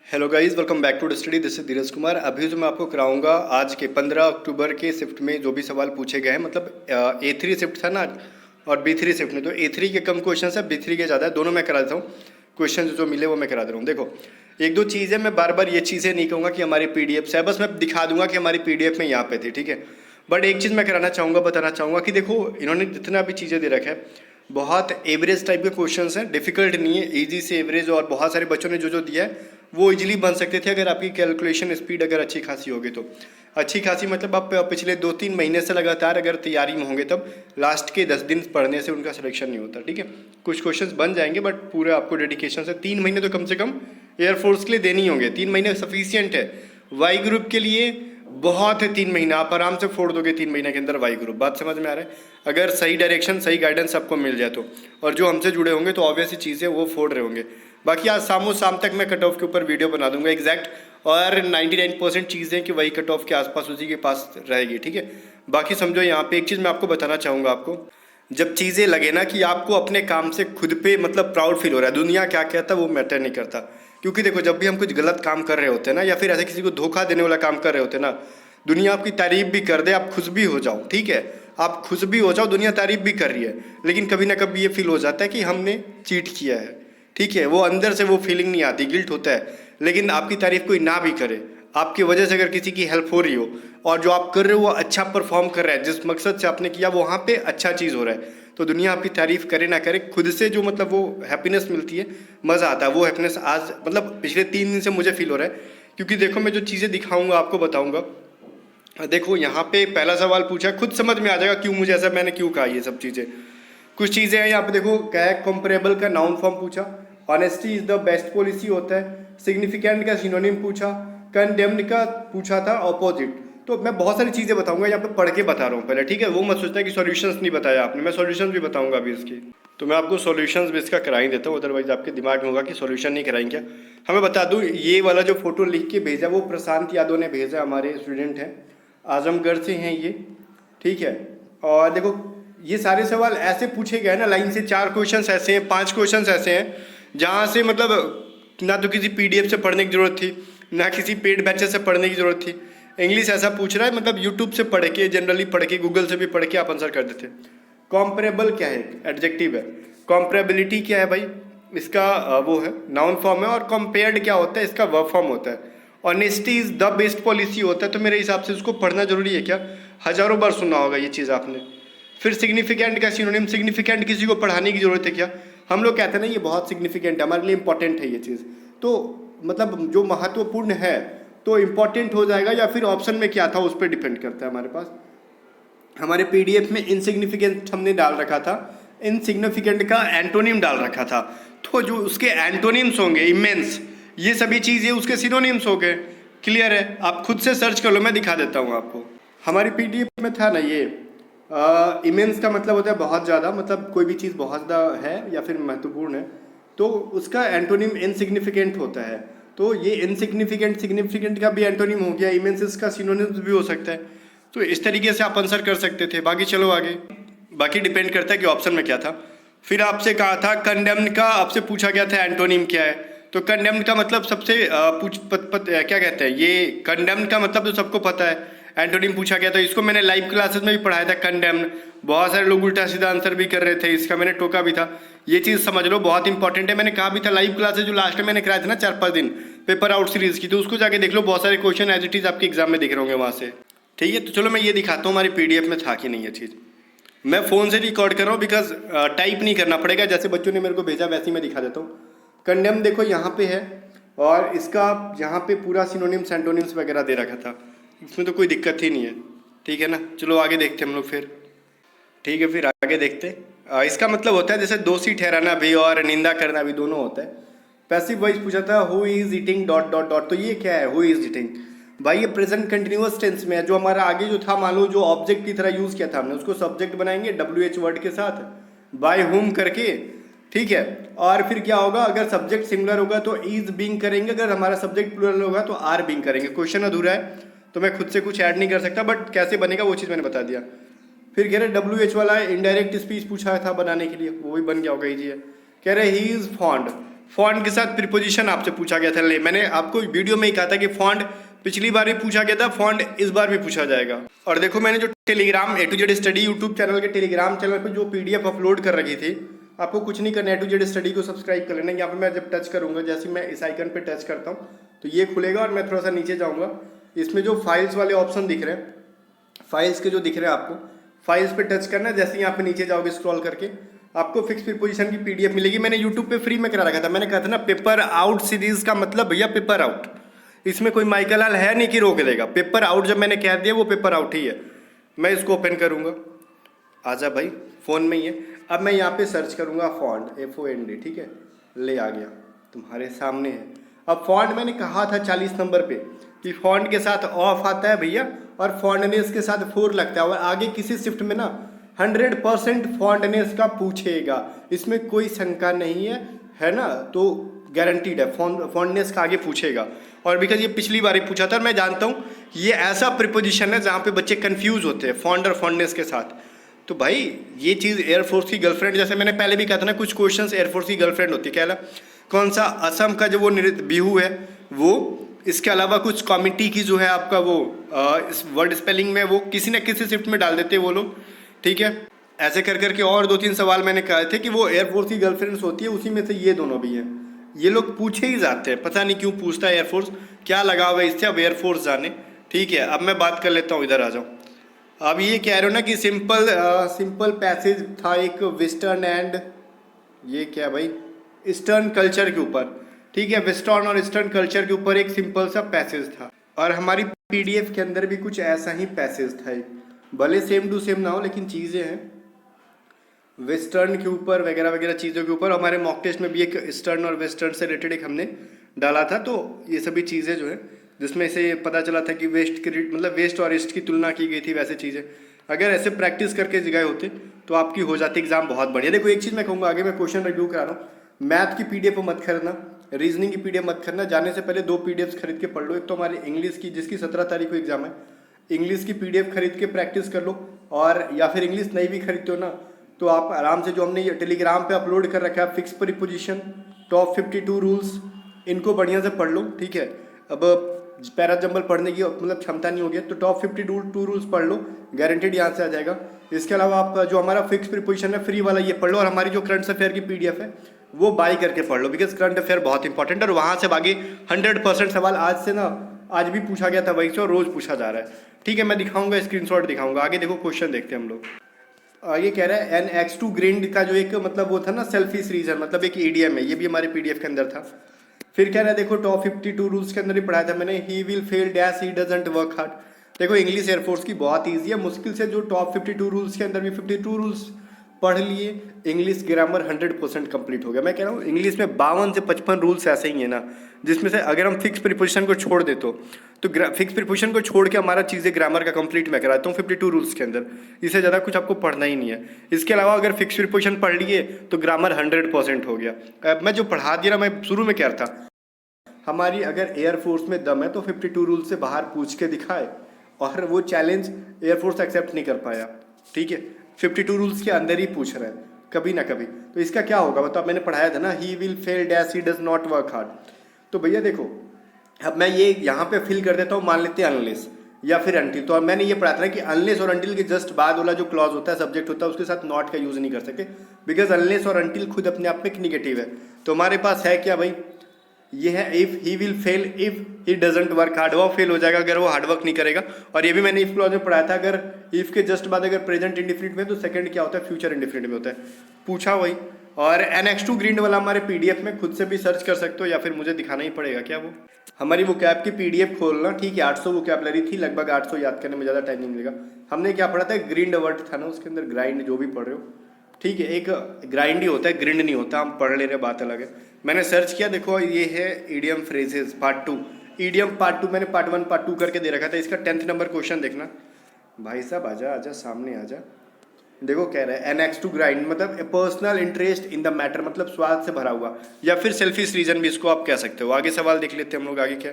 Hello guys, welcome back to study. This is Dheeraj Kumar. अभी जो मैं आपको कराऊंगा आज के 15 अक्टूबर के शिफ्ट में जो भी सवाल पूछे गए हैं, मतलब A3 शिफ्ट था ना और B3 शिफ्ट में, तो A3 के कम क्वेश्चन है, B3 के ज़्यादा है। दोनों मैं करा देता हूँ। क्वेश्चन जो मिले वो मैं करा दे रहा हूँ। देखो, एक दो चीज़ें मैं बार बार ये चीज़ें नहीं कहूँगा कि हमारी PDF से है, बस मैं दिखा दूंगा कि हमारी PDF में यहाँ पे थी, ठीक है। बट एक चीज़ मैं कराना चाहूँगा, बताना चाहूँगा कि देखो, इन्होंने जितना भी चीज़ें दे रखा है बहुत एवरेज टाइप के क्वेश्चंस हैं, डिफिकल्ट नहीं है, इजी से एवरेज। और बहुत सारे बच्चों ने जो जो दिया है वो इजीली बन सकते थे अगर आपकी कैलकुलेशन स्पीड अगर अच्छी खासी होगी तो। अच्छी खासी मतलब आप पिछले 2-3 महीने से लगातार अगर तैयारी में होंगे तब लास्ट के 10 दिन पढ़ने से उनका सिलेक्शन नहीं होता, ठीक है। कुछ क्वेश्चंस बन जाएंगे बट पूरे आपको डेडिकेशन से 3 महीने तो कम से कम एयरफोर्स के लिए देने ही होंगे। 3 महीने सफिशियंट है। वाई ग्रुप के लिए बहुत है 3 महीना, आप आराम से फोड़ दोगे 3 महीने के अंदर वाई ग्रुप। बात समझ में आ रहा है? अगर सही डायरेक्शन सही गाइडेंस आपको मिल जाए तो। और जो हमसे जुड़े होंगे तो ऑब्वियस चीज़ें वो फोड़ रहे होंगे। बाकी आज शाम तक मैं कट ऑफ के ऊपर वीडियो बना दूंगा एग्जैक्ट, और 99% चीज़ें कि वही कट ऑफ के आसपास उसी के पास रहेगी, ठीक है। बाकी समझो, यहाँ पे एक चीज़ मैं आपको बताना चाहूँगा। आपको जब चीज़ें लगे ना कि आपको अपने काम से खुद पे मतलब प्राउड फील हो रहा है, दुनिया क्या कहता है वो मैटर नहीं करता। क्योंकि देखो, जब भी हम कुछ गलत काम कर रहे होते हैं ना, या फिर ऐसे किसी को धोखा देने वाला काम कर रहे होते हैं ना, दुनिया आपकी तारीफ भी कर दे, आप खुश भी हो जाओ, ठीक है, आप खुश भी हो जाओ, दुनिया तारीफ भी कर रही है, लेकिन कभी ना कभी ये फील हो जाता है कि हमने चीट किया है, ठीक है। वो अंदर से वो फीलिंग नहीं आती, गिल्ट होता है। लेकिन आपकी तारीफ कोई ना भी करे, आपकी वजह से अगर किसी की हेल्प हो रही हो और जो आप कर रहे हो वो अच्छा परफॉर्म कर रहा है, जिस मकसद से आपने किया वो वहाँ पे अच्छा चीज़ हो रहा है, तो दुनिया आपकी तारीफ करे ना करे, खुद से जो मतलब वो हैप्पीनेस मिलती है, मज़ा आता है। वो हैप्पीनेस आज मतलब पिछले 3 दिन से मुझे फील हो रहा है। क्योंकि देखो, मैं जो चीज़ें दिखाऊंगा आपको बताऊंगा। देखो, यहाँ पे पहला सवाल पूछा, खुद समझ में आ जाएगा क्यों मुझे ऐसा, मैंने क्यों कहा ये सब चीज़ें। कुछ चीज़ें हैं यहाँ पे। देखो, क्या है, कंपेरेबल का नाउन फॉर्म पूछा, honesty is the best policy होता है, सिग्निफिकेंट का सिनोनिम पूछा, कंडेम्ड का पूछा था ऑपोजिट। तो मैं बहुत सारी चीज़ें बताऊंगा, यहाँ पे पढ़ के बता रहा हूँ पहले, ठीक है। वो मत सोचता कि सॉल्यूशंस नहीं बताया आपने, मैं सॉल्यूशंस भी बताऊंगा अभी इसकी। तो मैं आपको सॉल्यूशंस भी इसका करा ही देता हूँ, अदरवाइज आपके दिमाग में होगा कि सॉल्यूशन नहीं कराएंगे क्या। हमें बता दूँ, ये वाला जो फोटो लिख के भेजा वो प्रशांत यादव ने भेजा, हमारे स्टूडेंट हैं, आजमगढ़ से हैं ये, ठीक है। और देखो, ये सारे सवाल ऐसे पूछे गए ना लाइन से, 4 क्वेश्चंस ऐसे हैं, 5 क्वेश्चंस ऐसे हैं जहाँ से मतलब ना तो किसी PDF से पढ़ने की ज़रूरत थी, ना किसी पेड बैचेस से पढ़ने की ज़रूरत थी। इंग्लिश ऐसा पूछ रहा है, मतलब यूट्यूब से पढ़ के, जनरली पढ़ के, गूगल से भी पढ़ के आप आंसर कर देते। कॉम्परेबल क्या है? एडजेक्टिव है। कॉम्परेबिलिटी क्या है भाई? इसका वो है, नाउन फॉर्म है। और कंपेयर्ड क्या होता है? इसका वर्ब फॉर्म होता है। Honesty is the best policy होता है। तो मेरे हिसाब से उसको पढ़ना जरूरी है क्या? हजारों बार सुना होगा ये चीज़ आपने। फिर सिग्निफिकेंट का सिनोनिम, सिग्निफिकेंट किसी को पढ़ाने की जरूरत है क्या? हम लोग कहते हैं ना ये बहुत सिग्निफिकेंट है, हमारे लिए इंपॉर्टेंट है ये चीज़, तो मतलब जो महत्वपूर्ण है तो इंपॉर्टेंट हो जाएगा, या फिर ऑप्शन में क्या था उस पर डिपेंड करता है। हमारे पास हमारे PDF में इनसिग्निफिकेंट हमने डाल रखा था, इनसिग्निफिकेंट का एंटोनिम डाल रखा था, तो जो उसके एंटोनिम्स होंगे, इमेंस, ये सभी चीज़ें उसके सिनोनिम्स हो गए। क्लियर है? आप खुद से सर्च कर लो, मैं दिखा देता हूँ आपको। हमारी PDF में था ना ये, इमेंस का मतलब होता है बहुत ज़्यादा, मतलब कोई भी चीज़ बहुत ज़्यादा है या फिर महत्वपूर्ण है, तो उसका एंटोनिम इनसिग्निफिकेंट होता है। तो ये इनसिग्निफिकेंट सिग्निफिकेंट का भी एंटोनिम हो गया, इमेंस का सिनोनिम्स भी हो सकता है। तो इस तरीके से आप आंसर कर सकते थे। बाकी चलो आगे, बाकी डिपेंड करता है कि ऑप्शन में क्या था। फिर आपसे कहा था कंडेम्ड का, आपसे पूछा गया था एंटोनिम क्या है। तो कंडेम्ड का मतलब सबसे क्या कहते हैं, ये कंडेम्ड का मतलब तो सबको पता है, एंटोनिम पूछा गया। तो इसको मैंने लाइव क्लासेस में भी पढ़ाया था, कंडेम्ड। बहुत सारे लोग उल्टा सीधा आंसर भी कर रहे थे, इसका मैंने टोका भी था। ये चीज़ समझ लो, बहुत इंपॉर्टेंट है। मैंने कहा भी था लाइव क्लासेस जो लास्ट में मैंने कराया था ना 4-5 दिन, पेपर आउट सीरीज की, तो उसको जाके देख लो, बहुत सारे क्वेश्चन एज इट इज आपके एग्जाम में दिख रहे होंगे वहाँ से, ठीक है। तो चलो मैं ये दिखाता हूँ हमारी PDF में था कि नहीं ये चीज़। मैं फ़ोन से रिकॉर्ड कर रहा हूँ बिकॉज टाइप नहीं करना पड़ेगा, जैसे बच्चों ने मेरे को भेजा वैसे ही मैं दिखा देता हूँ। कंडेम देखो यहाँ पे है, और इसका यहाँ पे पूरा सिनोनिम्स एंटोनिम्स वगैरह दे रखा था, इसमें तो कोई दिक्कत ही नहीं है, ठीक है ना। चलो आगे देखते हम लोग फिर, ठीक है। फिर आगे देखते, इसका मतलब होता है जैसे दोषी ठहराना भी और निंदा करना भी, दोनों होता है। पैसिव वॉइस पूछा था, who is eating dot dot dot, तो ये क्या है? हु इज ईटिंग भाई, ये प्रेजेंट कंटिन्यूअस टेंस में है। जो हमारा आगे जो था, मान लो जो ऑब्जेक्ट की तरह यूज किया था हमने, उसको सब्जेक्ट बनाएंगे WH वर्ड के साथ, बाय हुम करके, ठीक है। और फिर क्या होगा, अगर सब्जेक्ट सिंगुलर होगा तो इज बीइंग करेंगे, अगर हमारा सब्जेक्ट प्लूरल होगा तो आर बीइंग करेंगे। क्वेश्चन अधूरा है तो मैं खुद से कुछ ऐड नहीं कर सकता, बट कैसे बनेगा वो चीज़ मैंने बता दिया। फिर कह रहे WH वाला इनडायरेक्ट स्पीच पूछा था बनाने के लिए, वो भी बन गया होगा, इजी है। कह रहे ही इज फॉन्ड, फॉन्ट के साथ प्रीपोजिशन आपसे पूछा गया था। ले मैंने आपको वीडियो में ही कहा था कि फॉन्ट पिछली बार भी पूछा गया था, फॉन्ट इस बार भी पूछा जाएगा। और देखो मैंने जो Telegram A to Z study YouTube channel के टेलीग्राम चैनल पर जो PDF अपलोड कर रखी थी, आपको कुछ नहीं करना है, A to Z स्टडी को सब्सक्राइब कर लेना। यहाँ पे मैं जब टच करूंगा, जैसे मैं इस आइकन पे टच करता हूँ तो ये खुलेगा और मैं थोड़ा सा नीचे जाऊँगा, इसमें जो फाइल्स वाले ऑप्शन दिख रहे हैं, फाइल्स के जो दिख रहे हैं आपको, फाइल्स पे टच करना है। जैसे यहाँ पे नीचे जाओगे स्क्रॉल करके, आपको फिक्स प्रीपोजिशन की PDF मिलेगी। मैंने यूट्यूब पे फ्री में करा रखा था। मैंने कहा था ना पेपर आउट सीरीज का मतलब भैया पेपर आउट, इसमें कोई माइकल लाल है नहीं कि रोक देगा। पेपर आउट जब मैंने कह दिया वो पेपर आउट ही है। मैं इसको ओपन करूँगा, आजा भाई, फ़ोन में ही है। अब मैं यहाँ पे सर्च करूँगा फॉन्ट, FOND, ठीक है, ले आ गया, तुम्हारे सामने है। अब फॉन्ट मैंने कहा था 40 नंबर पे कि फॉन्ट के साथ ऑफ आता है भैया और फॉन्टनेस के साथ 4 लगता है, और आगे किसी शिफ्ट में ना 100% फॉन्टनेस का पूछेगा, इसमें कोई शंका नहीं है ना, तो गारंटीड है फॉन्टनेस का आगे पूछेगा। और बिकॉज ये पिछली बार ही पूछा था, मैं जानता हूँ ये ऐसा प्रीपोजिशन है जहाँ पे बच्चे कंफ्यूज होते हैं फॉन्ट और फॉन्टनेस के साथ। तो भाई ये चीज़ एयरफोर्स की गर्लफ्रेंड, जैसे मैंने पहले भी कहा था ना, कुछ क्वेश्चंस एयरफोर्स की गर्लफ्रेंड होती है। क्या कौन सा असम का जो वो बिहू है वो, इसके अलावा कुछ कॉमिटी की जो है आपका वो इस वर्ड स्पेलिंग में वो किसी न किसी शिफ्ट में डाल देते हैं वो लोग, ठीक है। ऐसे कर करके और 2-3 सवाल मैंने कहे थे कि वो एयरफोर्स की गर्लफ्रेंड्स होती है, उसी में से ये दोनों भी हैं। ये लोग पूछे ही जाते हैं, पता नहीं क्यों पूछता है एयरफोर्स, क्या लगा हुआ है इससे, अब एयरफोर्स जाने। ठीक है, अब मैं बात कर लेता हूँ, इधर आ जाओ। अब ये कह रहे हो ना कि सिंपल पैसेज था एक वेस्टर्न एंड ये क्या भाई ईस्टर्न कल्चर के ऊपर, ठीक है, वेस्टर्न और ईस्टर्न कल्चर के ऊपर एक सिंपल सा पैसेज था, और हमारी PDF के अंदर भी कुछ ऐसा ही पैसेज था एक, भले सेम टू सेम ना हो लेकिन चीज़ें हैं वेस्टर्न के ऊपर वगैरह वगैरह चीज़ों के ऊपर। हमारे मॉक टेस्ट में भी एक ईस्टर्न और वेस्टर्न से रिलेटेड एक हमने डाला था। तो ये सभी चीज़ें जो है जिसमें से पता चला था कि वेस्ट और ईस्ट की तुलना की गई थी, वैसे चीज़ें अगर ऐसे प्रैक्टिस करके गए होते तो आपकी हो जाती एग्जाम बहुत बढ़िया। देखो एक चीज़ मैं कहूँगा, आगे मैं क्वेश्चन रिव्यू करा रहा हूँ, मैथ की PDF मत खरीदना, रीजनिंग की PDF मत खरीदना, जाने से पहले 2 PDFs खरीद के पढ़ लो। एक तो हमारी इंग्लिश की जिसकी 17 तारीख को एग्जाम है, इंग्लिश की PDF खरीद के प्रैक्टिस कर लो, और या फिर इंग्लिश नहीं भी खरीदते हो ना तो आप आराम से जो हमने ये टेलीग्राम पे अपलोड कर रखा है फिक्स प्रीपोजिशन, टॉप 52 रूल्स, इनको बढ़िया से पढ़ लो, ठीक है। अब पैरा जंबल पढ़ने की मतलब क्षमता नहीं होगी तो टॉप 52 रूल्स पढ़ लो, गारंटेड यहाँ से आ जाएगा। इसके अलावा आप जो हमारा फिक्स प्रीपोजिशन है फ्री वाला ये पढ़ लो, और हमारी जो करंट अफेयर की PDF है वो बाय करके पढ़ लो, बिकॉज करंट अफेयर बहुत इंपॉर्टेंट है और वहाँ से आगे 100% सवाल आज भी पूछा गया था वही से, और रोज़ पूछा जा रहा है, ठीक है। मैं दिखाऊंगा, स्क्रीनशॉट दिखाऊंगा। आगे देखो क्वेश्चन देखते हैं हम लोग। ये कह रहा है NX2 ग्रिंड का जो एक मतलब वो था ना सेल्फिश रीजन, मतलब एक EDM है, ये भी हमारे PDF के अंदर था। फिर कह रहा है देखो टॉप 52 रूल्स के अंदर ही पढ़ाया था मैंने, he will fail dash he doesn't work hard. देखो इंग्लिश एयरफोर्स की बहुत ईजी है, मुश्किल से जो टॉप 52 रूल्स के अंदर भी 52 रूल्स पढ़ लिए, इंग्लिश ग्रामर 100% कंप्लीट हो गया। मैं कह रहा हूँ इंग्लिश में 52 से 55 रूल्स ऐसे ही है ना, जिसमें से अगर हम फिक्स प्रीपोजिशन को छोड़ दे तो फिक्स प्रीपोजिशन को छोड़ के हमारा चीज़ें ग्रामर का कंप्लीट मैं कराता हूँ 52 रूल्स के अंदर, इससे ज़्यादा कुछ आपको पढ़ना ही नहीं है। इसके अलावा अगर फिक्स प्रीपोजिशन पढ़ लिए तो ग्रामर 100% हो गया। मैं जो पढ़ा दिया ना, मैं शुरू में कह रहा था हमारी अगर एयरफोर्स में दम है तो 52 रूल से बाहर पूछ के दिखाए, और वो चैलेंज एयरफोर्स एक्सेप्ट नहीं कर पाया, ठीक है। 52 रूल्स के अंदर ही पूछ रहे हैं कभी ना कभी, तो इसका क्या होगा बताओ। मैंने पढ़ाया था ना, he will fail dash he does not work hard. तो भैया देखो अब मैं ये यहाँ पे फिल कर देता हूँ, मान लेते हैं अनलेस या फिर अनटिल। तो मैंने ये पढ़ा था कि अनलेस और अनटिल के जस्ट बाद वाला जो क्लॉज होता है, सब्जेक्ट होता है, उसके साथ नॉट का यूज नहीं कर सकते, बिकॉज अनलेस और अनटिल खुद अपने आप में एक निगेटिव है। तो हमारे पास है क्या भाई, ये है if he will fail if he doesn't work hard, वो फेल हो जाएगा अगर वो हार्डवर्क नहीं करेगा। और ये भी मैंने इफ क्लॉज में पढ़ाया था, अगर इफ के जस्ट बाद अगर प्रेजेंट इंडिफिनिट में तो सेकंड क्या होता है, फ्यूचर इंडिफिनिट में होता है, पूछा वही। और NX2 ग्रीन वाला हमारे PDF में खुद से भी सर्च कर सकते हो, या फिर मुझे दिखाना ही पड़ेगा क्या वो हमारी वो कैब की PDF खोलना, ठीक है। 800 वो कैबलरी थी, लगभग 800 याद करने में ज़्यादा टाइम नहीं मिलेगा। हमने क्या पढ़ा था, ग्रीन्ड वर्ड था ना उसके अंदर, ग्राइंड जो भी पढ़ रहे हो, ठीक है, एक ग्राइंड ही होता है, ग्रिंड नहीं होता, हम पढ़ ले रहे, बात अलग है। मैंने सर्च किया, देखो ये है idiom phrases part 2, idiom part 2 मैंने पार्ट 1 पार्ट 2 करके दे रखा था। इसका 10th नंबर क्वेश्चन देखना भाई साहब, आजा आजा सामने आजा। देखो कह रहा है NX2 ग्राइंड मतलब ए personal interest in the matter, मतलब स्वाद से भरा हुआ, या फिर सेल्फिश रीजन भी इसको आप कह सकते हो। आगे सवाल देख लेते हैं हम लोग, आगे क्या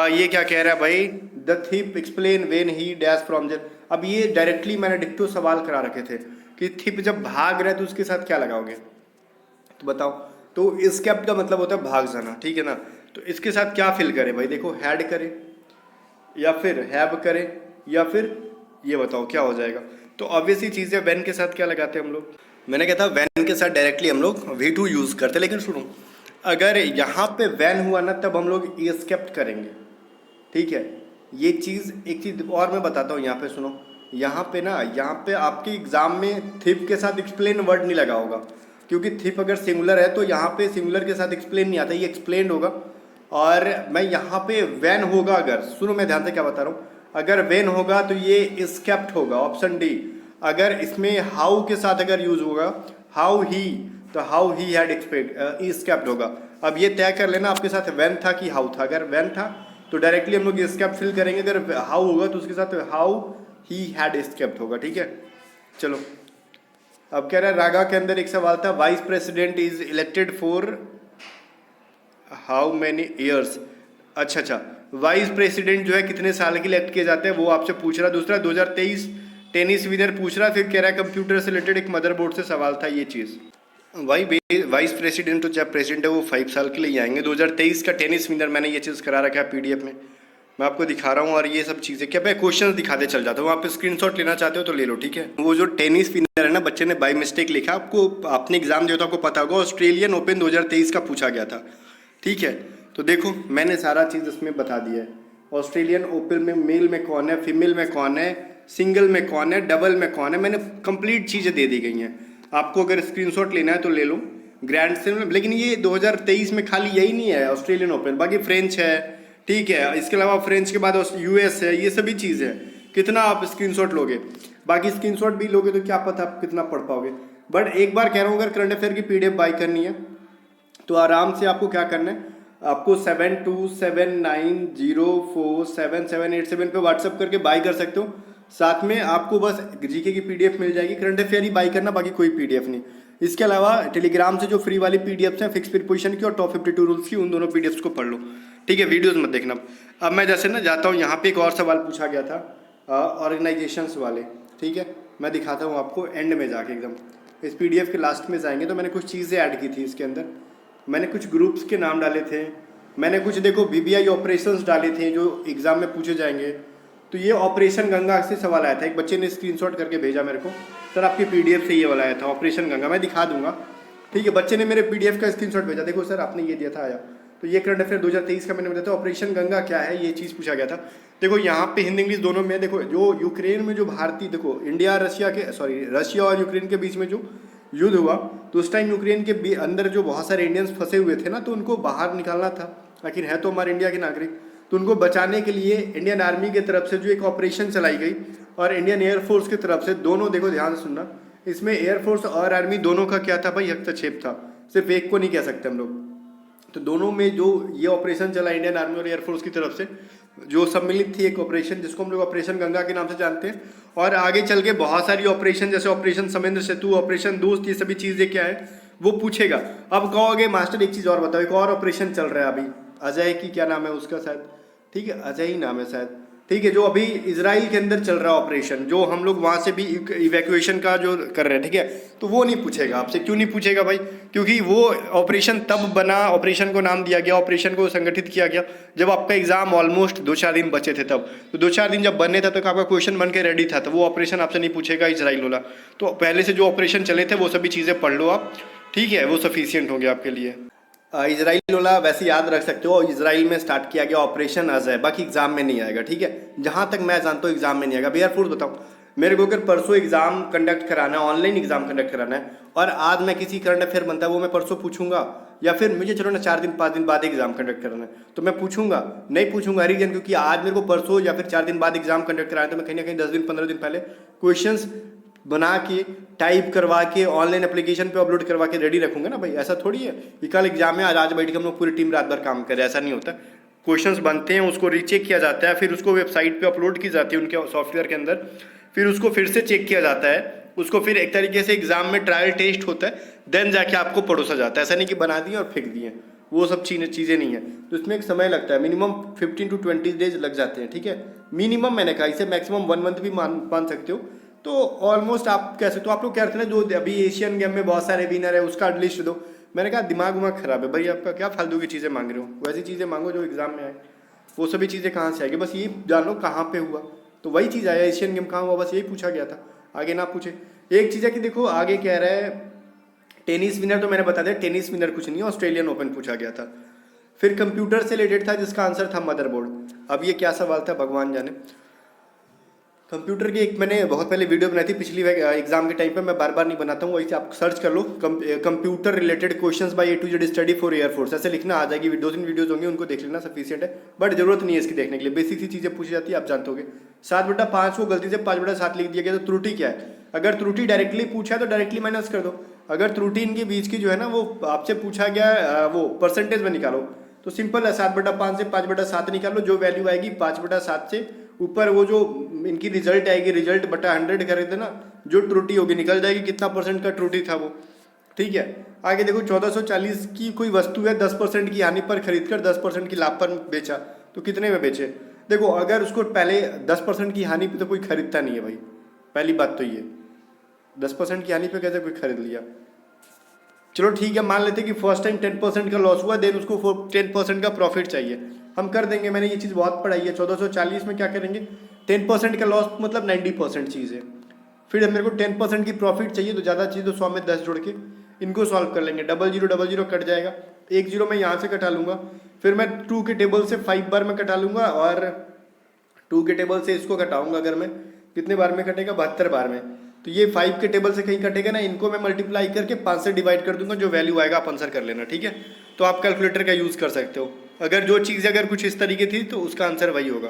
ये क्या कह रहा है भाई, the thief explain when he dash from jail. अब ये डायरेक्टली मैंने डिक्टो सवाल करा रखे थे कि थिप जब भाग रहे तो उसके साथ क्या लगाओगे, तो बताओ। तो इस्केप्ट का मतलब होता है भाग जाना, ठीक है ना। तो इसके साथ क्या फिल करें भाई, देखो हैड करें या फिर हैव करें या फिर ये बताओ क्या हो जाएगा। तो ऑब्वियसली चीज़ है, वैन के साथ क्या लगाते हैं हम लोग, मैंने कहा था वैन के साथ डायरेक्टली हम लोग V2 यूज़ करते, लेकिन सुनो अगर यहाँ पे वैन हुआ ना तब हम लोग इस्केप्ट करेंगे, ठीक है। ये चीज़ एक चीज़ और मैं बताता हूँ यहाँ पे, सुनो यहाँ पे ना, यहाँ पे आपके एग्जाम में थिप के साथ एक्सप्लेन वर्ड नहीं लगा होगा, क्योंकि थिप अगर सिंगुलर है तो यहाँ पे सिंगुलर के साथ एक्सप्लेन नहीं आता, ये एक्सप्लेन होगा। और मैं यहाँ पे वैन होगा, अगर सुनो मैं ध्यान से क्या बता रहा हूँ, अगर वैन होगा तो ये इस्केप्ट होगा, ऑप्शन डी। अगर इसमें हाउ के साथ अगर यूज होगा, हाउ ही, तो हाउ ही हैड इस्केप्ट होगा। अब ये तय कर लेना आपके साथ वैन था कि हाउ था। अगर वैन था तो डायरेक्टली हम लोग इस्केप्ट फिल करेंगे, अगर हाउ होगा तो उसके साथ हाउ ही हैड इस्केप्ट होगा, ठीक है। चलो अब कह रहा है रागा के अंदर एक सवाल था, vice president is elected for how many years. अच्छा, वाइस प्रेसिडेंट जो है कितने साल के इलेक्ट किए जाते हैं वो आपसे पूछ रहा। दूसरा 2023 टेनिस विनर पूछ रहा। फिर कह रहा है कंप्यूटर से रिलेटेड एक मदरबोर्ड से सवाल था, ये चीज़। वाइस प्रेसिडेंट तो चाहे प्रेसिडेंट है वो 5 साल के लिए आएंगे। 2023 का टेनिस विनर मैंने ये चीज़ करा रखा है PDF में, मैं आपको दिखा रहा हूँ। और ये सब चीज़ें क्या मैं क्वेश्चन दिखाते चल जाता हूँ, आप स्क्रीनशॉट लेना चाहते हो तो ले लो, ठीक है। वो जो टेनिस विनर है ना, बच्चे ने बाई मिस्टेक लिखा, आपको आपने एग्जाम दिया तो आपको पता होगा, ऑस्ट्रेलियन ओपन 2023 का पूछा गया था, ठीक है। तो देखो मैंने सारा चीज़ इसमें बता दिया है। ऑस्ट्रेलियन ओपन में मेल में कौन है, फीमेल में कौन है, सिंगल में कौन है, डबल में कौन है, मैंने कंप्लीट चीज़ें दे दी गई हैं। आपको अगर स्क्रीनशॉट लेना है तो ले लो ग्रैंड स्लैम। लेकिन ये 2023 में खाली यही नहीं है ऑस्ट्रेलियन ओपन, बाकी फ्रेंच है, ठीक है। इसके अलावा फ्रेंच के बाद US है, ये सभी चीज़ है। कितना आप स्क्रीनशॉट लोगे, बाकी स्क्रीनशॉट भी लोगे तो क्या पता आप कितना पढ़ पाओगे। बट एक बार कह रहा हूँ, अगर करंट अफेयर की PDF बाई करनी है तो आराम से आपको क्या करना है, आपको 7279047787 पे व्हाट्सअप करके बाई कर सकते हो। साथ में आपको बस GK की PDF मिल जाएगी, करंट अफेयर ही बाई करना, बाकी कोई PDF नहीं। इसके अलावा टेलीग्राम से जो फ्री वाली PDFs हैं फिक्स प्रीपोजिशन की और टॉप 52 रूल्स की, उन दोनों PDFs को पढ़ लो, ठीक है। वीडियोस मत देखना। अब मैं जैसे ना जाता हूँ, यहाँ पे एक और सवाल पूछा गया था ऑर्गेनाइजेशंस वाले, ठीक है। मैं दिखाता हूँ आपको एंड में जाके, एकदम इस PDF के लास्ट में जाएंगे तो मैंने कुछ चीज़ें ऐड की थी इसके अंदर। मैंने कुछ ग्रुप्स के नाम डाले थे, मैंने कुछ देखो BBI ऑपरेशंस डाले थे जो एग्जाम में पूछे जाएंगे। तो ये ऑपरेशन गंगा से सवाल आया था, एक बच्चे ने स्क्रीनशॉट करके भेजा मेरे को, सर आपकी PDF से ये वाला आया था ऑपरेशन गंगा, मैं दिखा दूंगा, ठीक है। बच्चे ने मेरे PDF का स्क्रीनशॉट भेजा, देखो सर आपने ये दिया था, आया। तो ये करंट अफेयर 2023 का मैंने बताया था, ऑपरेशन गंगा क्या है, ये चीज़ पूछा गया था। देखो यहाँ पे हिंदी इंग्लिश दोनों में, देखो जो यूक्रेन में जो भारतीय, देखो इंडिया रशिया और यूक्रेन के बीच में जो युद्ध हुआ, तो उस टाइम यूक्रेन के अंदर जो बहुत सारे इंडियंस फंसे हुए थे ना, तो उनको बाहर निकालना था, आखिर है तो हमारे इंडिया के नागरिक। तो उनको बचाने के लिए इंडियन आर्मी की तरफ से जो एक ऑपरेशन चलाई गई और इंडियन एयरफोर्स की तरफ से, दोनों देखो ध्यान से सुनना, इसमें एयरफोर्स और आर्मी दोनों का क्या था भाई, हस्तक्षेप था, सिर्फ एक को नहीं कह सकते हम लोग। तो दोनों में जो ये ऑपरेशन चला इंडियन आर्मी और एयरफोर्स की तरफ से, जो सम्मिलित थी एक ऑपरेशन, जिसको हम लोग ऑपरेशन गंगा के नाम से जानते हैं। और आगे चल के बहुत सारी ऑपरेशन, जैसे ऑपरेशन समुद्र सेतु, ऑपरेशन दोस्त, ये सभी चीज़ें क्या है वो पूछेगा। अब कहोगे मास्टर एक चीज़ और बताओ, एक और ऑपरेशन चल रहा है अभी, अजय की क्या नाम है उसका शायद, ठीक है अजय ही नाम है शायद, ठीक है, जो अभी इजराइल के अंदर चल रहा है ऑपरेशन, जो हम लोग वहाँ से भी इवैक्यूएशन का जो कर रहे हैं, ठीक है। तो वो नहीं पूछेगा आपसे, क्यों नहीं पूछेगा भाई, क्योंकि वो ऑपरेशन तब बना, ऑपरेशन को नाम दिया गया, ऑपरेशन को संगठित किया गया जब आपका एग्जाम ऑलमोस्ट 2-4 दिन बचे थे तब। तो 2-4 दिन जब बने थे तो आपका क्वेश्चन बन के रेडी था, तो वो ऑपरेशन आपसे नहीं पूछेगा इजराइल वाला। तो पहले से जो ऑपरेशन चले थे वो सभी चीज़ें पढ़ लो आप, ठीक है, वो सफिशियंट होंगे आपके लिए। इजराइल वाला वैसे याद रख सकते हो, इजराइल में स्टार्ट किया गया ऑपरेशन अजय, बाकी एग्जाम में नहीं आएगा, ठीक है। जहाँ तक मैं जानता हूँ एग्जाम में नहीं आएगा। भैया एयरफोर्स बताओ, मेरे को अगर परसों एग्जाम कंडक्ट कराना है, ऑनलाइन एग्जाम कंडक्ट कराना है, और आज मैं किसी करंट अफेयर बनता है वो मैं परसों पूछूंगा, या फिर मुझे चलो ना 4-5 दिन बाद एग्जाम कंडक्ट कराना है तो मैं पूछूंगा, नहीं पूछूंगा। रीजन क्योंकि आज मेरे को परसों या फिर 4 दिन बाद एग्जाम कंडक्ट कराना है, तो मैं कहीं ना कहीं 10 दिन 15 दिन पहले क्वेश्चंस बना के टाइप करवा के ऑनलाइन एप्लीकेशन पे अपलोड करवा के रेडी रखूंगा ना भाई। ऐसा थोड़ी है कि कल एग्जाम है आज बैठ के हम लोग पूरी टीम रात भर काम करे, ऐसा नहीं होता। क्वेश्चंस बनते हैं, उसको रीचेक किया जाता है, फिर उसको वेबसाइट पे अपलोड की जाती है उनके सॉफ्टवेयर के अंदर, फिर उसको फिर से चेक किया जाता है, उसको फिर एक तरीके से एग्जाम में ट्रायल टेस्ट होता है, देन जाके आपको परोसा जाता है। ऐसा नहीं कि बना दिए और फेंक दिए, वो सब चीज़ें नहीं है। तो इसमें एक समय लगता है, मिनिमम 15 to 20 डेज लग जाते हैं, ठीक है, मिनिमम। मैंने कहा इसे मैक्सिमम 1 मंथ भी मान सकते हो। तो ऑलमोस्ट आप कह सकते हो, आप लोग कह रहे थे ना जो अभी एशियन गेम में बहुत सारे विनर है उसका लिस्ट दो, मैंने कहा दिमाग उमाग खराब है भाई आपका, क्या फालतू की चीज़ें मांग रहे हो, वैसी चीज़ें मांगो जो एग्जाम में आए। वो सभी चीज़ें कहाँ से आएगी, बस ये जान लो कहाँ पे हुआ, तो वही चीज़ आया एशियन गेम कहाँ हुआ, बस यही पूछा गया था, आगे ना पूछे। एक चीज़ है कि देखो आगे कह रहा है टेनिस विनर, तो मैंने बता दिया टेनिस विनर कुछ नहीं है, ऑस्ट्रेलियन ओपन पूछा गया था। फिर कंप्यूटर से रिलेटेड था जिसका आंसर था मदरबोर्ड। अब ये क्या सवाल था भगवान जाने। कंप्यूटर की एक मैंने बहुत पहले वीडियो बनाई थी पिछली एग्जाम के टाइम पे, मैं बार बार नहीं बनाता हूँ, वैसे आप सर्च कर लो computer related questions by A to Z study for air force, ऐसे लिखना आ जाएगी। 2-3 वीडियोज होंगे, उनको देख लेना, सफिशिएंट है, बट जरूरत नहीं है इसकी देखने के लिए, बेसिक सी चीज़ें पूछी जाती है, आप जानते होगे। 7/5 को गलती से 5/7 लिख दिया गया, तो त्रुटि क्या है। अगर त्रुटि डायरेक्टली पूछा है तो डायरेक्टली माइनस कर दो, अगर त्रुटि इनके बीच की जो है ना वो आपसे पूछा गया वो परसेंटेज में निकालो, तो सिंपल है 7/5 से 5/7 निकालो, जो वैल्यू आएगी 5/7 से ऊपर वो जो इनकी रिजल्ट आएगी, रिजल्ट बटा 100 कर देना, जो त्रुटि होगी निकल जाएगी कितना परसेंट का त्रुटि था वो। ठीक है, आगे देखो 1440 की कोई वस्तु है 10% की हानि पर खरीद कर 10% की लाभ पर बेचा, तो कितने में बेचे। देखो अगर उसको पहले 10% की हानि पे तो कोई खरीदता नहीं है भाई, पहली बात तो ये 10% की हानि पे कैसे कोई खरीद लिया। चलो ठीक है, मान लेते कि फर्स्ट टाइम 10% का लॉस हुआ, देन उसको 10% का प्रॉफिट चाहिए, हम कर देंगे, मैंने ये चीज़ बहुत पढ़ाई है। 1440 में क्या करेंगे, 10% का लॉस मतलब 90% चीज़ है, फिर मेरे को 10% की प्रॉफिट चाहिए, तो ज़्यादा चाहिए तो 100 में 10 जोड़ के इनको सॉल्व कर लेंगे। 0000 कट जाएगा, 1 0 मैं यहाँ से कटा लूँगा, फिर मैं 2 के टेबल से 5 बार में कटा लूँगा, और 2 के टेबल से इसको कटाऊँगा, अगर मैं कितने बार में कटेगा 72 बार में, तो ये 5 के टेबल से कहीं कटेगा ना, इनको मैं मल्टीप्लाई करके 5 से डिवाइड कर दूंगा, जो वैल्यू आएगा आप आंसर कर लेना। ठीक है, तो आप कैलकुलेटर का यूज़ कर सकते हो, अगर जो चीज़ अगर कुछ इस तरीके थी तो उसका आंसर वही होगा।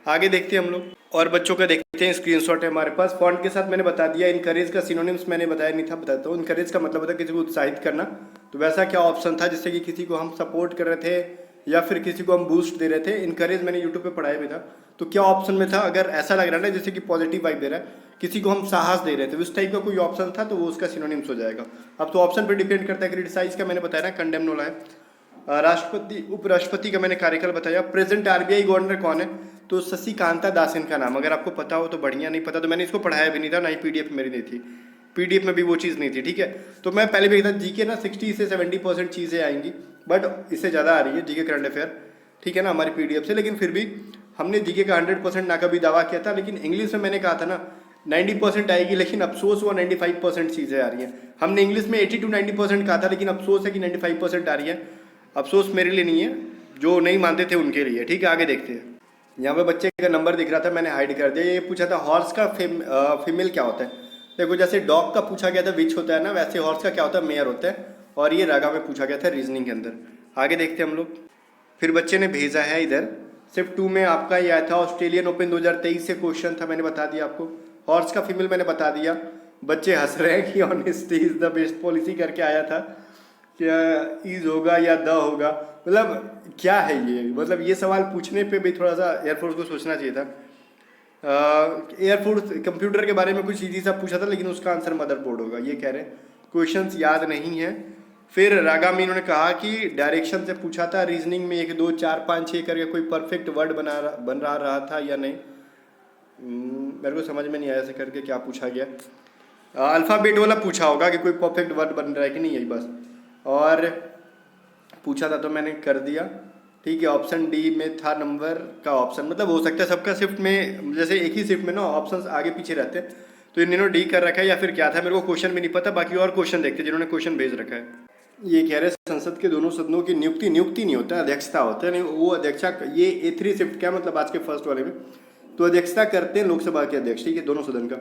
आगे देखते हैं हम लोग, और बच्चों का देखते हैं, स्क्रीनशॉट है हमारे पास, फॉन्ट के साथ मैंने बता दिया। इनकरेज का सिनोनिम्स मैंने बताया नहीं था, बताता हूँ। इनकरेज का मतलब होता है किसी को उत्साहित करना, तो वैसा क्या ऑप्शन था जिससे कि किसी को हम सपोर्ट कर रहे थे या फिर किसी को हम बूस्ट दे रहे थे। इनकरेज मैंने यूट्यूब पे पढ़ाया भी था, तो क्या ऑप्शन में था, अगर ऐसा लग रहा है ना जैसे कि पॉजिटिव वाइब दे रहा है, किसी को हम साहस दे रहे थे, उस टाइप का कोई ऑप्शन था, तो वो उसका सिनोनिम्स हो जाएगा। अब तो ऑप्शन पे डिपेंड करता है। क्रिटिसाइज का मैंने बताया ना, कंडेम वाला है। राष्ट्रपति उपराष्ट्रपति का मैंने कार्यकाल बताया। प्रेजेंट RBI गवर्नर कौन है, तो शशिकांता दास इनका नाम, अगर आपको पता हो तो बढ़िया, नहीं पता तो मैंने इसको पढ़ाया भी नहीं था, ना ही PDF मेरी नहीं थी, PDF में भी वो चीज़ नहीं थी। ठीक है, तो मैं पहले भी था जीके ना 60 से 70% चीज़ें आएंगी, बट इससे ज़्यादा आ रही है जीके करंट अफेयर, ठीक है ना, हमारी PDF से। लेकिन फिर भी हमने जीके का 100% ना कभी दावा किया था, लेकिन इंग्लिश में मैंने कहा था ना 90% आएगी, लेकिन अफसोस वो 95% चीज़ें आ रही हैं। हमने इंग्लिश में 80 to 90% कहा था, लेकिन अफसोस है कि 95% आ रही है। अफसोस मेरे लिए नहीं है, जो नहीं मानते थे उनके लिए। ठीक है, आगे देखते हैं। यहाँ पे बच्चे का नंबर दिख रहा था, मैंने हाइड कर दिया। ये पूछा था हॉर्स का फीमेल क्या होता है। देखो जैसे डॉग का पूछा गया था विच होता है ना, वैसे हॉर्स का क्या होता है, मेयर होता है, और ये रागा में पूछा गया था रीजनिंग के अंदर। आगे देखते हैं हम लोग। फिर बच्चे ने भेजा है इधर, शिफ्ट 2 में आपका ये आया था ऑस्ट्रेलियन ओपन 2023 से क्वेश्चन था, मैंने बता दिया आपको। हॉर्स का फीमेल मैंने बता दिया। बच्चे हंस रहे हैं कि honesty is the best policy करके आया था, क्या इज होगा या द होगा, मतलब क्या है ये, मतलब ये सवाल पूछने पे भी थोड़ा सा एयरफोर्स को सोचना चाहिए था। एयरफोर्स कंप्यूटर के बारे में कुछ इजी सा पूछा था, लेकिन उसका आंसर मदरबोर्ड होगा, ये कह रहे हैं। क्वेश्चंस याद नहीं है। फिर रागा में इन्होंने कहा कि डायरेक्शन से पूछा था, रीजनिंग में 1 2 4 5 6 करके कोई परफेक्ट वर्ड बन रहा था या नहीं, मेरे को समझ में नहीं आया ऐसे करके क्या पूछा गया। अल्फ़ाबेट वाला पूछा होगा कि कोई परफेक्ट वर्ड बन रहा है कि नहीं, यही बस। और पूछा था तो मैंने कर दिया। ठीक है, ऑप्शन डी में था नंबर का ऑप्शन, मतलब हो सकता है सबका शिफ्ट में, जैसे एक ही शिफ्ट में ना ऑप्शंस आगे पीछे रहते हैं, तो इन्होंने डी कर रखा है या फिर क्या था, मेरे को क्वेश्चन भी नहीं पता। बाकी और क्वेश्चन देखते जिन्होंने क्वेश्चन भेज रखा है। ये कह रहे संसद के दोनों सदनों की नियुक्ति नहीं होता है, अध्यक्षता होता है। नहीं, वो अध्यक्षा, ये A3 शिफ्ट क्या मतलब आज के फर्स्ट वाले में, तो अध्यक्षता करते हैं लोकसभा के अध्यक्ष, ठीक है, दोनों सदन का।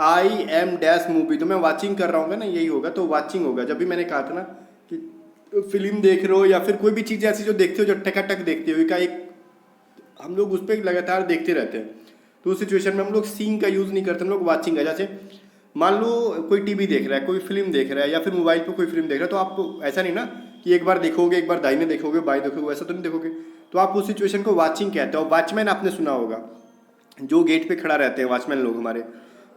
आई एम डैश मूवी, तो मैं वाचिंग कर रहा हूँ ना, यही होगा, तो वाचिंग होगा। जब भी मैंने कहा था ना कि फिल्म देख रहे हो या फिर कोई भी चीज़ ऐसी जो देखते हो, जो टकाटक देखते हो, का एक हम लोग उस पर लगातार देखते रहते हैं, तो उस सिचुएशन में हम लोग सीइंग का यूज़ नहीं करते, हम लोग वाचिंग है। जैसे मान लो कोई टीवी देख रहा है, कोई फिल्म देख रहा है, या फिर मोबाइल पे कोई फिल्म देख रहा है, तो आप ऐसा नहीं ना कि एक बार देखोगे, एक बार दाहिने देखोगे, बाएं देखोगे, वैसा तो नहीं देखोगे, तो आप उस सिचुएशन को वाचिंग कहते हो। वॉचमैन आपने सुना होगा, जो गेट पे खड़ा रहते हैं वॉचमैन लोग हमारे,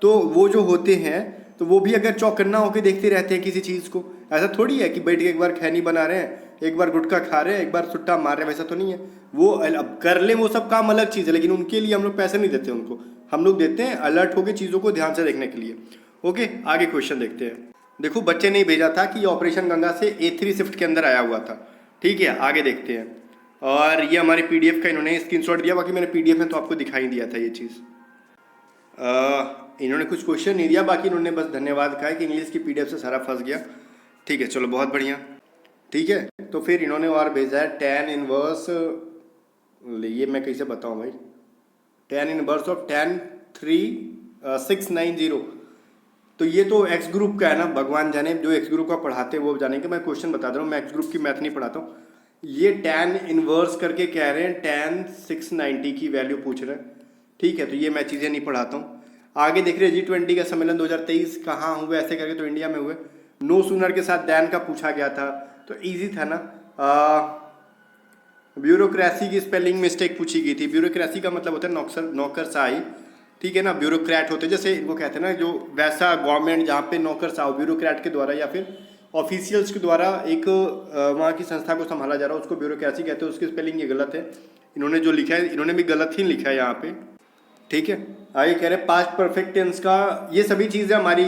तो वो जो होते हैं, तो वो भी अगर चौकन्ना होकर देखते रहते हैं किसी चीज़ को। ऐसा थोड़ी है कि बैठ के एक बार खैनी बना रहे हैं, एक बार गुटखा खा रहे हैं, एक बार सुट्टा मार रहे हैं, वैसा तो नहीं है। वो अब कर ले वो सब काम अलग चीज़ है, लेकिन उनके लिए हम लोग पैसे नहीं देते उनको, हम लोग देते हैं अलर्ट होकर चीज़ों को ध्यान से देखने के लिए। ओके, आगे क्वेश्चन देखते हैं। देखो बच्चे ने भेजा था कि ये ऑपरेशन गंगा से A3 शिफ्ट के अंदर आया हुआ था। ठीक है, आगे देखते हैं। और ये हमारे PDF का इन्होंने स्क्रीनशॉट दिया, बाकी मैंने PDF में तो आपको दिखाई दिया था ये चीज़। इन्होंने कुछ क्वेश्चन नहीं दिया, बाकी इन्होंने बस धन्यवाद कहा कि इंग्लिश की PDF से सारा फंस गया। ठीक है, चलो बहुत बढ़िया। ठीक है, तो फिर इन्होंने और भेजा है tan इनवर्स, ये मैं कैसे बताऊँ भाई, tan इनवर्स ऑफ tan 3690। तो ये तो एक्स ग्रुप का है ना, भगवान जाने, जो एक्स ग्रुप का पढ़ाते हैं वो जानेंगे। मैं क्वेश्चन बता दे रहा हूँ, मैं एक्स ग्रुप की मैथ नहीं पढ़ाता हूँ। ये tan इनवर्स करके कह रहे हैं, tan 690 की वैल्यू पूछ रहे हैं। ठीक है, तो ये मैं चीज़ें नहीं पढ़ाता हूँ। आगे देख रहे हैं G20 का सम्मेलन 2023 कहाँ हुए, ऐसे करके तो इंडिया में हुए। नो सूनर के साथ दैन का पूछा गया था, तो ईजी था ना। ब्यूरोक्रेसी की स्पेलिंग मिस्टेक पूछी गई थी। ब्यूरोक्रेसी का मतलब होता है नौकरशाही। ठीक है ना, ब्यूरोक्रेट होते हैं, जैसे इनको कहते हैं ना, जो वैसा गवर्नमेंट जहाँ पे नौकरशाह ब्यूरोक्रेट के द्वारा या फिर ऑफिशियल्स के द्वारा एक वहाँ की संस्था को संभाला जा रहा है, उसको ब्यूरोक्रेसी कहते हैं। उसकी स्पेलिंग ये गलत है, इन्होंने जो लिखा है इन्होंने भी गलत ही लिखा है यहाँ पे। ठीक है, आगे कह रहे हैं पास्ट परफेक्ट टेंस का, ये सभी चीज़ें हमारी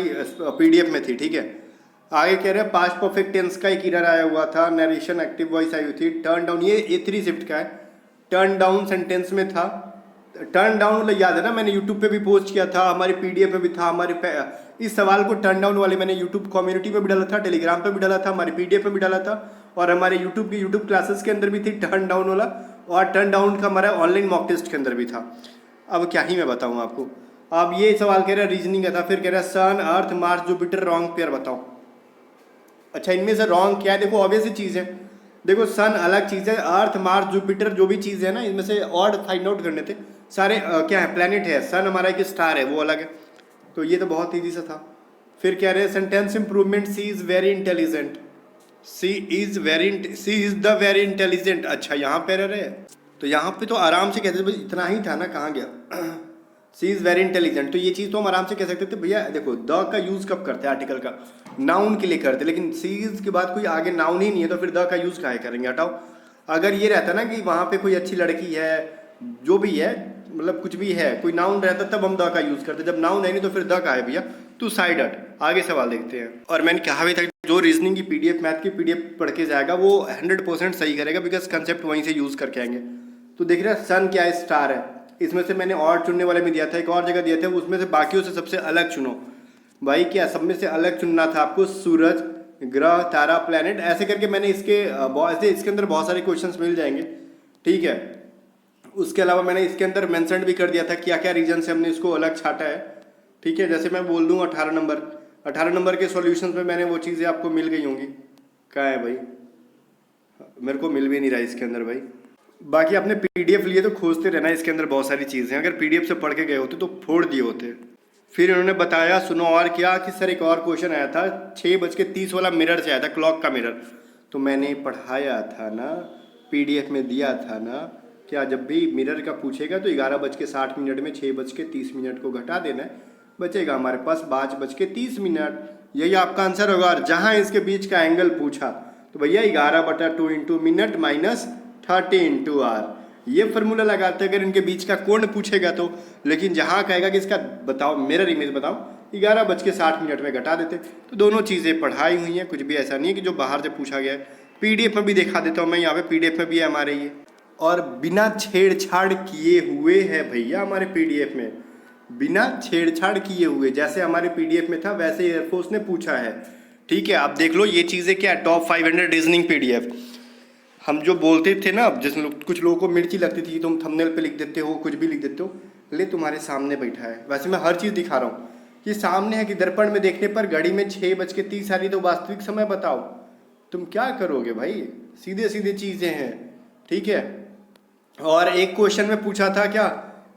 PDF में थी। ठीक है, आगे कह रहे हैं पास्ट परफेक्ट टेंस का एक एरर आया हुआ था, नरेशन एक्टिव वॉइस आई हुई थी। टर्न डाउन, ये A3 शिफ्ट का है, टर्न डाउन सेंटेंस में था। टर्न डाउन याद है ना, मैंने यूट्यूब पे भी पोस्ट किया था, हमारी PDF में भी था। इस सवाल को टर्न डाउन वाले मैंने यूट्यूब कम्युनिटी पे भी डाला था, टेलीग्राम पे भी डाला था, हमारी PDF में भी डाला था, और हमारे यूट्यूब क्लासेस के अंदर भी थी टर्न डाउन वाला, और टर्न डाउन का हमारा ऑनलाइन मॉक टेस्ट के अंदर भी था। अब क्या ही मैं बताऊँ आपको। अब ये सवाल कह रहा है रीजनिंग का था, फिर कह रहा है सन अर्थ मार्स जुपिटर रॉन्ग पेयर बताओ। अच्छा, इनमें से रॉन्ग क्या है? देखो ऑब्वियस ही चीज़ है, देखो सन अलग चीज़ है, अर्थ मार्स जुपिटर जो भी चीज़ है ना, इनमें से ऑड फाइंड आउट करने थे सारे। क्या है, प्लैनेट है, सन हमारा एक स्टार है, वो अलग है। तो ये तो बहुत ईजी सा था। फिर कह रहे हैं sentence improvement, she is very intelligent, she is the very intelligent. अच्छा, यहाँ पे रह रहे, तो यहाँ पे तो आराम से कहते थे, इतना ही था ना, कहाँ गया। सी इज़ वेरी इंटेलिजेंट, तो ये चीज़ तो हम आराम से कह सकते थे भैया। देखो द का यूज़ कब करते हैं, आर्टिकल का, नाउन के लिए करते, लेकिन सी इज़ के बाद कोई आगे नाउन ही नहीं है, तो फिर द का यूज़ काहे करेंगे, हटाओ। अगर ये रहता ना कि वहाँ पे कोई अच्छी लड़की है, जो भी है, मतलब कुछ भी है, कोई नाउन रहता तब हम द का यूज़ करते, जब नाउन है नहीं तो फिर द का है भैया, तो साइड हट। आगे सवाल देखते हैं। और मैंने कहा भी था जो रीजनिंग की PDF, मैथ की PDF पढ़ के जाएगा वो 100% सही करेगा, बिकॉज कंसेप्ट वहीं से यूज़ करके आएंगे। तो देख रहे हैं सन क्या है, स्टार है, इसमें से मैंने और चुनने वाले में दिया था, एक और जगह दिया था, उसमें से बाकियों से सबसे अलग चुनो भाई। क्या सब में से अलग चुनना था आपको, सूरज, ग्रह, तारा, प्लैनेट, ऐसे करके मैंने इसके अंदर बहुत सारे क्वेश्चंस मिल जाएंगे। ठीक है, उसके अलावा मैंने इसके अंदर मेंशन भी कर दिया था क्या क्या रीजन से हमने इसको अलग छाटा है। ठीक है, जैसे मैं बोल दूँ 18 नंबर के सॉल्यूशंस में मैंने वो चीज़ें आपको मिल गई होंगी। कहाँ है भाई, मेरे को मिल भी नहीं रहा इसके अंदर भाई। बाकी आपने PDF लिए तो खोजते रहना, इसके अंदर बहुत सारी चीज़ें हैं, अगर PDF से पढ़ के गए होते तो फोड़ दिए होते। फिर इन्होंने बताया, सुनो और क्या, कि सर एक और क्वेश्चन आया था 6:30 वाला मिरर से आया था, क्लॉक का मिरर। तो मैंने पढ़ाया था ना, PDF में दिया था ना, क्या जब भी मिरर का पूछेगा तो 11:60 में 6:30 को घटा देना है, बचेगा हमारे पास 5:30। यही आपका आंसर होगा। और जहाँ इसके बीच का एंगल पूछा तो भैया 11/2 into minute minus 30 into r, ये फॉर्मूला लगाते अगर इनके बीच का कोण पूछेगा तो। लेकिन जहाँ कहेगा कि इसका बताओ मिरर इमेज बताओ, 11:60 में घटा देते। तो दोनों चीज़ें पढ़ाई हुई हैं, कुछ भी ऐसा नहीं है कि जो बाहर से पूछा गया है। PDF में भी दिखा देता हूँ मैं, यहाँ पे PDF में भी है हमारे ये, और बिना छेड़छाड़ किए हुए है भैया हमारे PDF में, बिना छेड़छाड़ किए हुए। जैसे हमारे PDF में था वैसे एयरफोर्स ने पूछा है। ठीक है, आप देख लो ये चीज़ें क्या है, टॉप 500 रीजनिंग PDF। हम जो बोलते थे ना, जिस कुछ लोगों को मिर्ची लगती थी, तुम थंबनेल पे लिख देते हो, कुछ भी लिख देते हो, ले तुम्हारे सामने बैठा है। वैसे मैं हर चीज़ दिखा रहा हूँ कि सामने है, कि दर्पण में देखने पर घड़ी में 6:30 आ रही, तो वास्तविक समय बताओ। तुम क्या करोगे भाई, सीधे सीधे चीज़ें हैं। ठीक है, और एक क्वेश्चन में पूछा था क्या,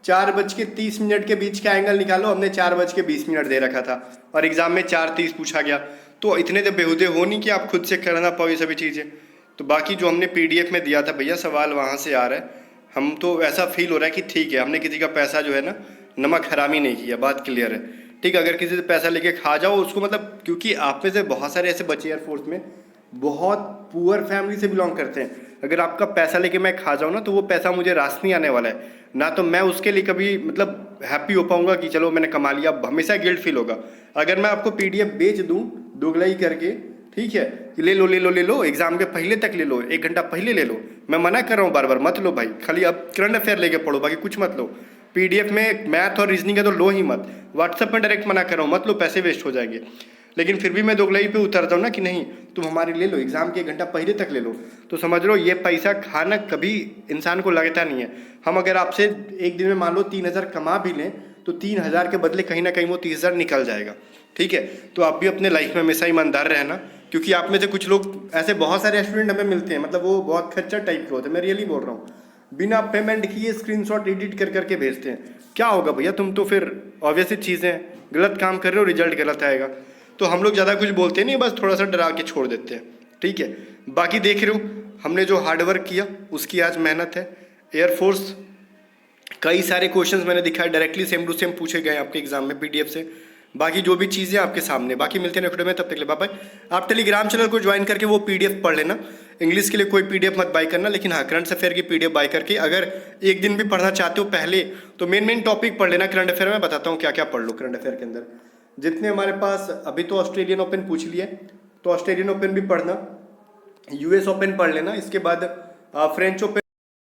4:30 के बीच का एंगल निकालो, हमने 4:20 दे रखा था, और एग्जाम में 4:30 पूछा गया। तो इतने तो बेहुदे हो नहीं कि आप खुद से करना पाओ ये सभी चीज़ें। तो बाकी जो हमने PDF में दिया था भैया, सवाल वहाँ से आ रहा है। हम तो ऐसा फील हो रहा है कि ठीक है, हमने किसी का पैसा जो है ना, नमक हरामी नहीं किया, बात क्लियर है। ठीक, अगर किसी से पैसा लेके खा जाओ उसको, मतलब क्योंकि आप में से बहुत सारे ऐसे बच्चे एयरफोर्स में बहुत पुअर फैमिली से बिलोंग करते हैं। अगर आपका पैसा लेके मैं खा जाऊँ ना, तो वो पैसा मुझे रास नहीं आने वाला है ना, तो मैं उसके लिए कभी मतलब हैप्पी हो पाऊंगा कि चलो मैंने कमा लिया, हमेशा गिल्ट फील होगा। अगर मैं आपको PDF बेच दूँ दोगलाई करके, ठीक है, कि ले लो ले लो ले लो, एग्जाम के पहले तक ले लो, 1 घंटा पहले ले लो। मैं मना कर रहा हूँ बार बार, मत लो भाई, खाली अब करंट अफेयर लेके पढ़ो, बाकी कुछ मत लो। पीडीएफ में मैथ और रीजनिंग है तो लो ही मत। व्हाट्सएप में डायरेक्ट मना कर रहा हूँ, मत लो, पैसे वेस्ट हो जाएंगे। लेकिन फिर भी मैं दोगलाई पे उतरता हूँ ना कि नहीं तुम हमारी ले लो, एग्जाम के 1 घंटा पहले तक ले लो। तो समझ लो ये पैसा खाना कभी इंसान को लगता नहीं है। हम अगर आपसे एक दिन में मान लो 3,000 कमा भी लें तो 3,000 के बदले कहीं ना कहीं वो 30,000 निकल जाएगा, ठीक है। तो आप भी अपने लाइफ में हमेशा ईमानदार रहना, क्योंकि आप में से कुछ लोग ऐसे बहुत सारे स्टूडेंट हमें मिलते हैं, मतलब वो बहुत खच्चर टाइप के होते हैं, मैं रियली बोल रहा हूँ, बिना पेमेंट किए स्क्रीनशॉट एडिट कर करके भेजते हैं। क्या होगा भैया, तुम तो फिर ऑब्वियसली चीज़ें गलत काम कर रहे हो, रिजल्ट गलत आएगा। तो हम लोग ज़्यादा कुछ बोलते नहीं, बस थोड़ा सा डरा के छोड़ देते हैं, ठीक है। बाकी देख रहे हो हमने जो हार्डवर्क किया उसकी आज मेहनत है। एयरफोर्स कई सारे क्वेश्चंस मैंने दिखाए, डायरेक्टली सेम टू सेम पूछे गए आपके एग्जाम में पीडीएफ से। बाकी जो भी चीज़ें आपके सामने, बाकी मिलते हैं नेक्स्ट वीडियो में, तब तक के लिए बाय बाय। आप टेलीग्राम चैनल को ज्वाइन करके वो पीडीएफ पढ़ लेना। इंग्लिश के लिए कोई पीडीएफ मत बाय करना, लेकिन हाँ करंट अफेयर की पीडीएफ बाय करके अगर एक दिन भी पढ़ना चाहते हो पहले तो मेन टॉपिक पढ़ लेना। करंट अफेयर में बताता हूँ क्या क्या पढ़ लो। करंट अफेयर के अंदर जितने हमारे पास, अभी तो ऑस्ट्रेलियन ओपन पूछ लिया, तो ऑस्ट्रेलियन ओपन भी पढ़ना, यूएस ओपन पढ़ लेना, इसके बाद फ्रेंच ओपन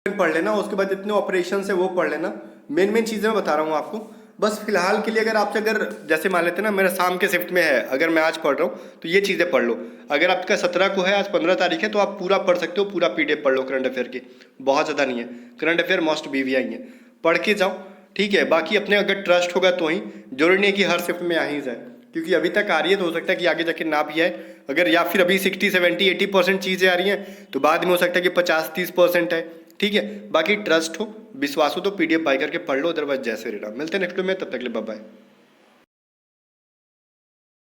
पढ़ लेना, उसके बाद जितने ऑपरेशन है वो पढ़ लेना। मेन चीज़ें मैं बता रहा हूँ आपको। बस फिलहाल के लिए अगर आपसे, अगर जैसे मान लेते हैं ना मेरा शाम के शिफ्ट में है, अगर मैं आज पढ़ रहा हूँ तो ये चीज़ें पढ़ लो। अगर आपका 17 को है, आज 15 तारीख है, तो आप पूरा पढ़ सकते हो, पूरा पीडीएफ पढ़ लो करंट अफेयर की, बहुत ज़्यादा नहीं है। करंट अफेयर मस्ट बीवीआई है, पढ़ के जाओ, ठीक है। बाकी अपने अगर ट्रस्ट होगा तो ही, जरूरी नहीं है कि हर शिफ्ट में आ ही जाए, क्योंकि अभी तक आ रही है तो हो सकता है कि आगे जाके ना भी आए। अगर या फिर अभी 60, 70, 80% चीज़ें आ रही हैं तो बाद में हो सकता है कि 50-30% है, ठीक है। बाकी ट्रस्ट हो, विश्वास हो तो पीडीएफ बाय करके पढ़ लो, अदरवाइज जैसे रहना। मिलते हैं नेक्स्ट वीडियो में, तब तक के लिए बाय बाय।